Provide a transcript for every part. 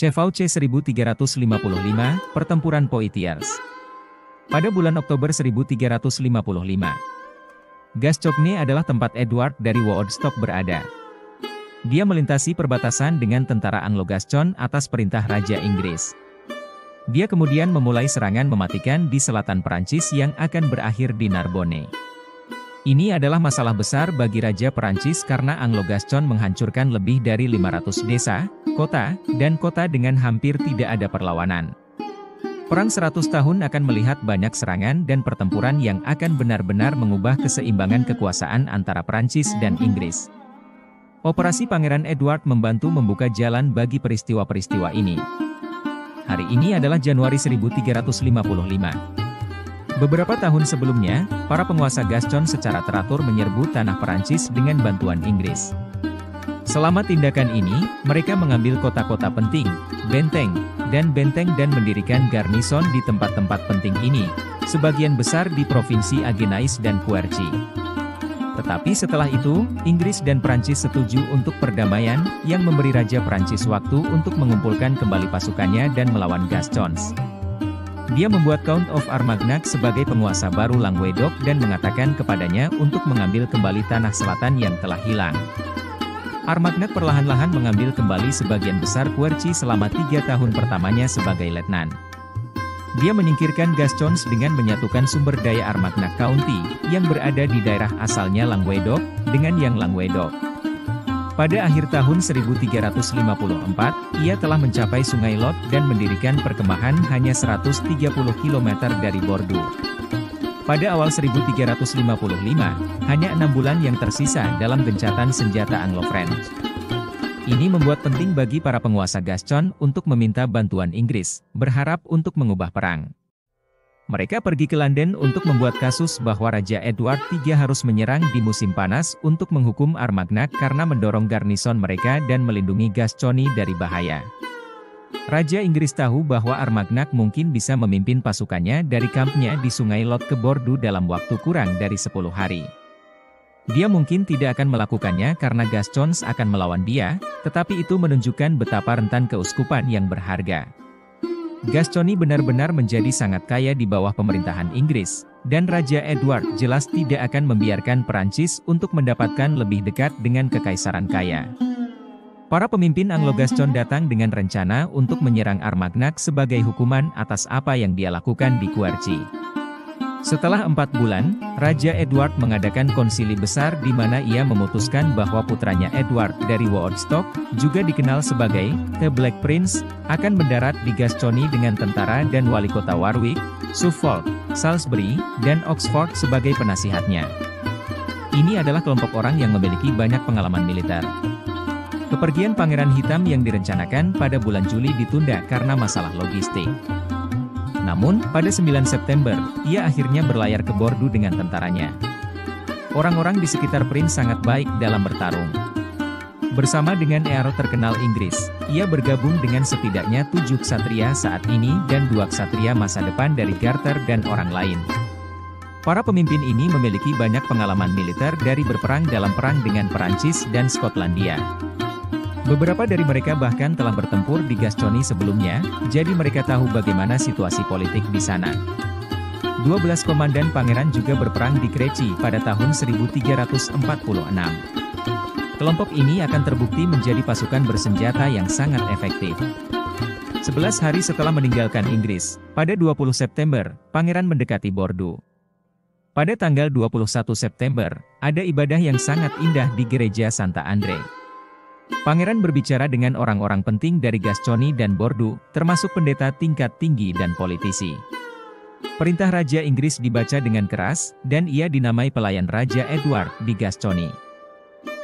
Chevauche 1355, Pertempuran Poitiers. Pada bulan Oktober 1355, Gascogne adalah tempat Edward dari Woodstock berada. Dia melintasi perbatasan dengan tentara Anglo-Gascon atas perintah Raja Inggris. Dia kemudian memulai serangan mematikan di selatan Perancis yang akan berakhir di Narbonne. Ini adalah masalah besar bagi Raja Perancis karena Anglo-Gascon menghancurkan lebih dari 500 desa, kota, dan kota dengan hampir tidak ada perlawanan. Perang 100 tahun akan melihat banyak serangan dan pertempuran yang akan benar-benar mengubah keseimbangan kekuasaan antara Perancis dan Inggris. Operasi Pangeran Edward membantu membuka jalan bagi peristiwa-peristiwa ini. Hari ini adalah Januari 1355. Beberapa tahun sebelumnya, para penguasa Gascon secara teratur menyerbu tanah Perancis dengan bantuan Inggris. Selama tindakan ini, mereka mengambil kota-kota penting, benteng, dan mendirikan garnison di tempat-tempat penting ini, sebagian besar di provinsi Agenais dan Quercy. Tetapi setelah itu, Inggris dan Perancis setuju untuk perdamaian, yang memberi Raja Perancis waktu untuk mengumpulkan kembali pasukannya dan melawan Gascons. Dia membuat Count of Armagnac sebagai penguasa baru Languedoc dan mengatakan kepadanya untuk mengambil kembali tanah selatan yang telah hilang. Armagnac perlahan-lahan mengambil kembali sebagian besar Quercy selama 3 tahun pertamanya sebagai letnan. Dia menyingkirkan Gascons dengan menyatukan sumber daya Armagnac County, yang berada di daerah asalnya Languedoc, dengan yang Languedoc. Pada akhir tahun 1354, ia telah mencapai Sungai Lot dan mendirikan perkemahan hanya 130 km dari Bordeaux. Pada awal 1355, hanya 6 bulan yang tersisa dalam gencatan senjata Anglo-French. Ini membuat penting bagi para penguasa Gascon untuk meminta bantuan Inggris, berharap untuk mengubah perang. Mereka pergi ke London untuk membuat kasus bahwa Raja Edward III harus menyerang di musim panas untuk menghukum Armagnac karena mendorong garnison mereka dan melindungi Gascony dari bahaya. Raja Inggris tahu bahwa Armagnac mungkin bisa memimpin pasukannya dari kampnya di Sungai Lot ke Bordeaux dalam waktu kurang dari 10 hari. Dia mungkin tidak akan melakukannya karena Gascons akan melawan dia, tetapi itu menunjukkan betapa rentan keuskupan yang berharga. Gascony benar-benar menjadi sangat kaya di bawah pemerintahan Inggris, dan Raja Edward jelas tidak akan membiarkan Perancis untuk mendapatkan lebih dekat dengan kekaisaran kaya. Para pemimpin Anglo-Gascon datang dengan rencana untuk menyerang Armagnac sebagai hukuman atas apa yang dia lakukan di Quercy. Setelah 4 bulan, Raja Edward mengadakan konsili besar di mana ia memutuskan bahwa putranya Edward dari Woodstock, juga dikenal sebagai The Black Prince, akan mendarat di Gascony dengan tentara dan wali kota Warwick, Suffolk, Salisbury, dan Oxford sebagai penasihatnya. Ini adalah kelompok orang yang memiliki banyak pengalaman militer. Kepergian Pangeran Hitam yang direncanakan pada bulan Juli ditunda karena masalah logistik. Namun, pada 9 September, ia akhirnya berlayar ke Bordeaux dengan tentaranya. Orang-orang di sekitar Prince sangat baik dalam bertarung. Bersama dengan Earl terkenal Inggris, ia bergabung dengan setidaknya 7 ksatria saat ini dan 2 ksatria masa depan dari Garter dan orang lain. Para pemimpin ini memiliki banyak pengalaman militer dari berperang dalam perang dengan Perancis dan Skotlandia. Beberapa dari mereka bahkan telah bertempur di Gascony sebelumnya, jadi mereka tahu bagaimana situasi politik di sana. 12 komandan pangeran juga berperang di Crecy pada tahun 1346. Kelompok ini akan terbukti menjadi pasukan bersenjata yang sangat efektif. 11 hari setelah meninggalkan Inggris, pada 20 September, pangeran mendekati Bordeaux. Pada tanggal 21 September, ada ibadah yang sangat indah di gereja Santa Andre. Pangeran berbicara dengan orang-orang penting dari Gascony dan Bordeaux, termasuk pendeta tingkat tinggi dan politisi. Perintah Raja Inggris dibaca dengan keras, dan ia dinamai pelayan Raja Edward di Gascony.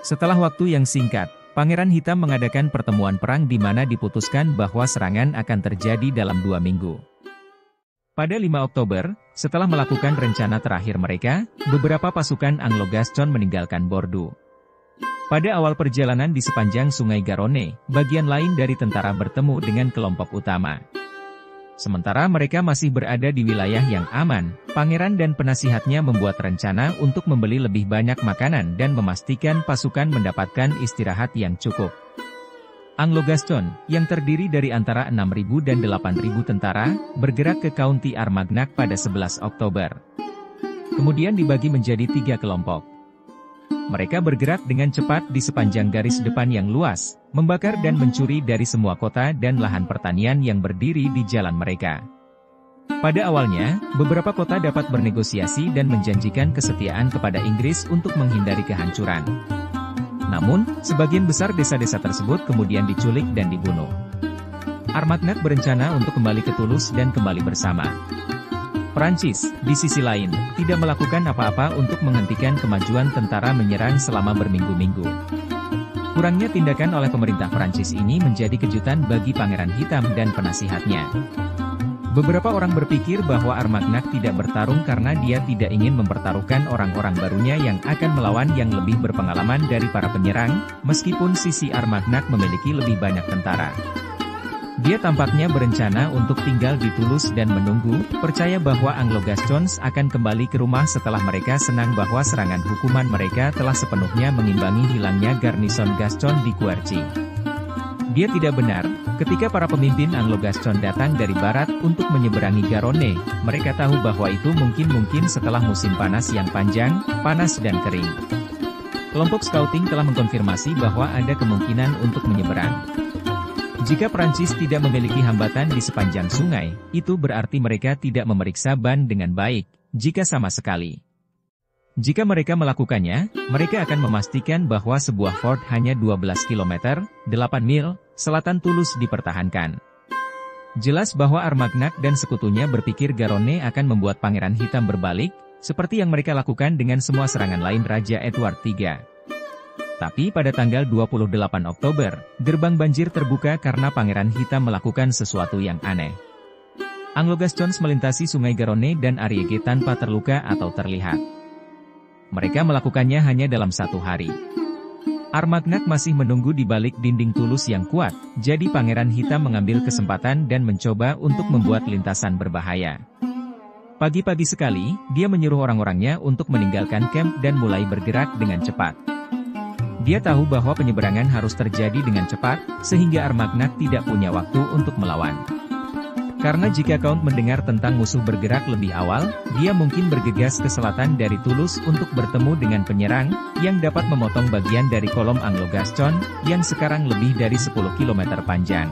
Setelah waktu yang singkat, Pangeran Hitam mengadakan pertemuan perang di mana diputuskan bahwa serangan akan terjadi dalam 2 minggu. Pada 5 Oktober, setelah melakukan rencana terakhir mereka, beberapa pasukan Anglo-Gascon meninggalkan Bordeaux. Pada awal perjalanan di sepanjang Sungai Garonne, bagian lain dari tentara bertemu dengan kelompok utama. Sementara mereka masih berada di wilayah yang aman, pangeran dan penasihatnya membuat rencana untuk membeli lebih banyak makanan dan memastikan pasukan mendapatkan istirahat yang cukup. Anglo-Gascon, yang terdiri dari antara 6.000 dan 8.000 tentara, bergerak ke County Armagnac pada 11 Oktober. Kemudian dibagi menjadi 3 kelompok. Mereka bergerak dengan cepat di sepanjang garis depan yang luas, membakar dan mencuri dari semua kota dan lahan pertanian yang berdiri di jalan mereka. Pada awalnya, beberapa kota dapat bernegosiasi dan menjanjikan kesetiaan kepada Inggris untuk menghindari kehancuran. Namun, sebagian besar desa-desa tersebut kemudian diculik dan dibunuh. Armagnac berencana untuk kembali ke Toulouse dan kembali bersama. Prancis, di sisi lain, tidak melakukan apa-apa untuk menghentikan kemajuan tentara menyerang selama berminggu-minggu. Kurangnya tindakan oleh pemerintah Prancis ini menjadi kejutan bagi Pangeran Hitam dan penasihatnya. Beberapa orang berpikir bahwa Armagnac tidak bertarung karena dia tidak ingin mempertaruhkan orang-orang barunya yang akan melawan yang lebih berpengalaman dari para penyerang, meskipun sisi Armagnac memiliki lebih banyak tentara. Dia tampaknya berencana untuk tinggal di Toulouse dan menunggu, percaya bahwa Anglo-Gascons akan kembali ke rumah setelah mereka senang bahwa serangan hukuman mereka telah sepenuhnya mengimbangi hilangnya garnison Gascon di Quercy. Dia tidak benar, ketika para pemimpin Anglo-Gascon datang dari barat untuk menyeberangi Garonne, mereka tahu bahwa itu mungkin setelah musim panas yang panjang, panas dan kering. Kelompok scouting telah mengkonfirmasi bahwa ada kemungkinan untuk menyeberang. Jika Prancis tidak memiliki hambatan di sepanjang sungai, itu berarti mereka tidak memeriksa ban dengan baik, jika sama sekali. Jika mereka melakukannya, mereka akan memastikan bahwa sebuah fort hanya 12 km, 8 mil, selatan Toulouse dipertahankan. Jelas bahwa Armagnac dan sekutunya berpikir Garonne akan membuat Pangeran Hitam berbalik, seperti yang mereka lakukan dengan semua serangan lain Raja Edward III. Tapi pada tanggal 28 Oktober, gerbang banjir terbuka karena Pangeran Hitam melakukan sesuatu yang aneh. Anglo-Gascons melintasi sungai Garonne dan Ariège tanpa terluka atau terlihat. Mereka melakukannya hanya dalam 1 hari. Armagnac masih menunggu di balik dinding Toulouse yang kuat, jadi Pangeran Hitam mengambil kesempatan dan mencoba untuk membuat lintasan berbahaya. Pagi-pagi sekali, dia menyuruh orang-orangnya untuk meninggalkan camp dan mulai bergerak dengan cepat. Dia tahu bahwa penyeberangan harus terjadi dengan cepat, sehingga Armagnac tidak punya waktu untuk melawan. Karena jika Count mendengar tentang musuh bergerak lebih awal, dia mungkin bergegas ke selatan dari Toulouse untuk bertemu dengan penyerang, yang dapat memotong bagian dari kolom Anglo-Gascon, yang sekarang lebih dari 10 km panjang.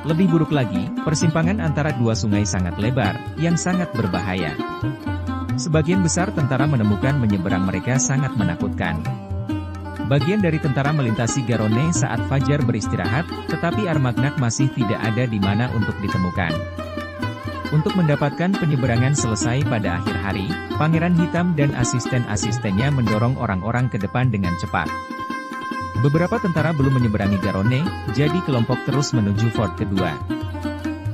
Lebih buruk lagi, persimpangan antara dua sungai sangat lebar, yang sangat berbahaya. Sebagian besar tentara menemukan menyeberang mereka sangat menakutkan. Bagian dari tentara melintasi Garonne saat fajar beristirahat, tetapi Armagnac masih tidak ada di mana untuk ditemukan. Untuk mendapatkan penyeberangan selesai pada akhir hari, Pangeran Hitam dan asisten-asistennya mendorong orang-orang ke depan dengan cepat. Beberapa tentara belum menyeberangi Garonne, jadi kelompok terus menuju fort kedua.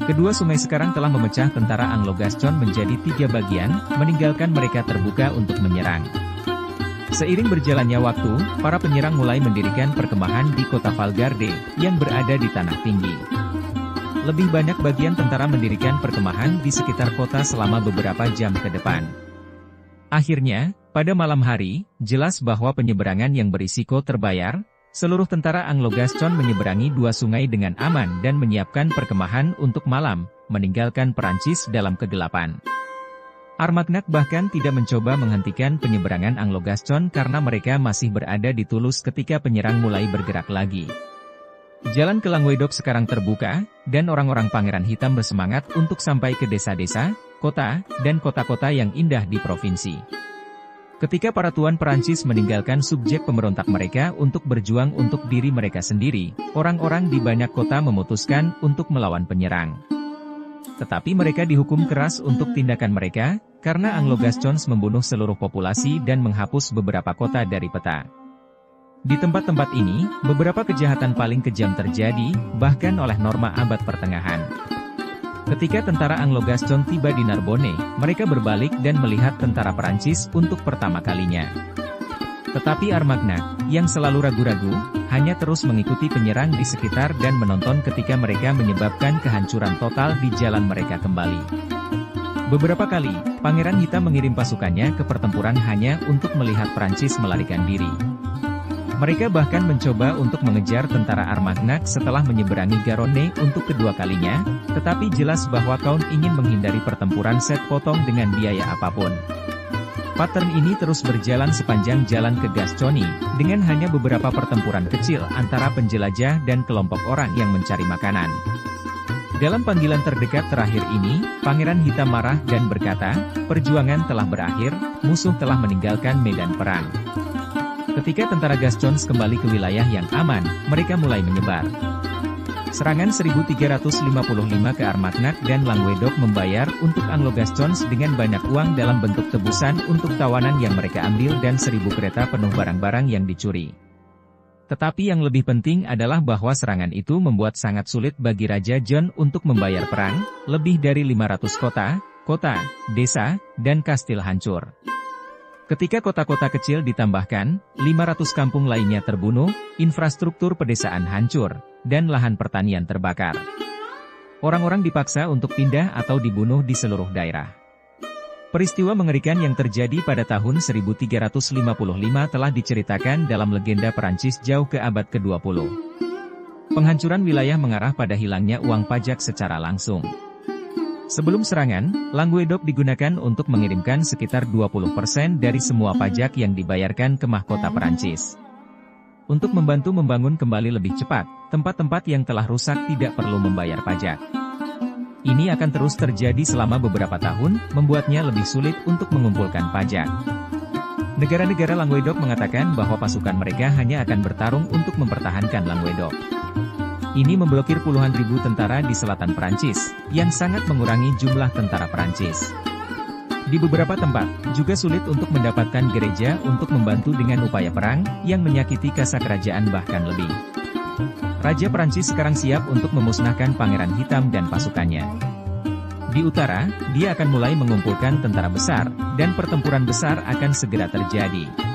Kedua sungai sekarang telah memecah tentara Anglo-Gascon menjadi 3 bagian, meninggalkan mereka terbuka untuk menyerang. Seiring berjalannya waktu, para penyerang mulai mendirikan perkemahan di kota Valgarde, yang berada di tanah tinggi. Lebih banyak bagian tentara mendirikan perkemahan di sekitar kota selama beberapa jam ke depan. Akhirnya, pada malam hari, jelas bahwa penyeberangan yang berisiko terbayar, seluruh tentara Anglo-Gascon menyeberangi 2 sungai dengan aman dan menyiapkan perkemahan untuk malam, meninggalkan Perancis dalam kegelapan. Armagnac bahkan tidak mencoba menghentikan penyeberangan Anglo-Gascon karena mereka masih berada di Toulouse ketika penyerang mulai bergerak lagi. Jalan ke Languedoc sekarang terbuka, dan orang-orang Pangeran Hitam bersemangat untuk sampai ke desa-desa, kota, dan kota-kota yang indah di provinsi. Ketika para tuan Perancis meninggalkan subjek pemberontak mereka untuk berjuang untuk diri mereka sendiri, orang-orang di banyak kota memutuskan untuk melawan penyerang. Tetapi mereka dihukum keras untuk tindakan mereka, karena Anglo-Gascons membunuh seluruh populasi dan menghapus beberapa kota dari peta. Di tempat-tempat ini, beberapa kejahatan paling kejam terjadi, bahkan oleh Norma abad pertengahan. Ketika tentara Anglo-Gascon tiba di Narbonne, mereka berbalik dan melihat tentara Perancis untuk pertama kalinya. Tetapi Armagnac, yang selalu ragu-ragu, hanya terus mengikuti penyerang di sekitar dan menonton ketika mereka menyebabkan kehancuran total di jalan mereka kembali. Beberapa kali, Pangeran Hitam mengirim pasukannya ke pertempuran hanya untuk melihat Prancis melarikan diri. Mereka bahkan mencoba untuk mengejar tentara Armagnac setelah menyeberangi Garonne untuk kedua kalinya, tetapi jelas bahwa Count ingin menghindari pertempuran set potong dengan biaya apapun. Pattern ini terus berjalan sepanjang jalan ke Gascony, dengan hanya beberapa pertempuran kecil antara penjelajah dan kelompok orang yang mencari makanan. Dalam panggilan terdekat terakhir ini, Pangeran Hitam marah dan berkata, "Perjuangan telah berakhir, musuh telah meninggalkan medan perang." Ketika tentara Gascons kembali ke wilayah yang aman, mereka mulai menyebar. Serangan 1355 ke Armagnac dan Languedoc membayar untuk Anglo-Gascons dengan banyak uang dalam bentuk tebusan untuk tawanan yang mereka ambil dan 1000 kereta penuh barang-barang yang dicuri. Tetapi yang lebih penting adalah bahwa serangan itu membuat sangat sulit bagi Raja John untuk membayar perang, lebih dari 500 kota, desa, dan kastil hancur. Ketika kota-kota kecil ditambahkan, 500 kampung lainnya terbunuh, infrastruktur pedesaan hancur, dan lahan pertanian terbakar. Orang-orang dipaksa untuk pindah atau dibunuh di seluruh daerah. Peristiwa mengerikan yang terjadi pada tahun 1355 telah diceritakan dalam legenda Perancis jauh ke abad ke-20. Penghancuran wilayah mengarah pada hilangnya uang pajak secara langsung. Sebelum serangan, Languedoc digunakan untuk mengirimkan sekitar 20% dari semua pajak yang dibayarkan ke mahkota Perancis. Untuk membantu membangun kembali lebih cepat, tempat-tempat yang telah rusak tidak perlu membayar pajak. Ini akan terus terjadi selama beberapa tahun, membuatnya lebih sulit untuk mengumpulkan pajak. Negara-negara Languedoc mengatakan bahwa pasukan mereka hanya akan bertarung untuk mempertahankan Languedoc. Ini memblokir puluhan ribu tentara di selatan Perancis, yang sangat mengurangi jumlah tentara Perancis. Di beberapa tempat, juga sulit untuk mendapatkan gereja untuk membantu dengan upaya perang, yang menyakiti kasa kerajaan bahkan lebih. Raja Perancis sekarang siap untuk memusnahkan Pangeran Hitam dan pasukannya. Di utara, dia akan mulai mengumpulkan tentara besar, dan pertempuran besar akan segera terjadi.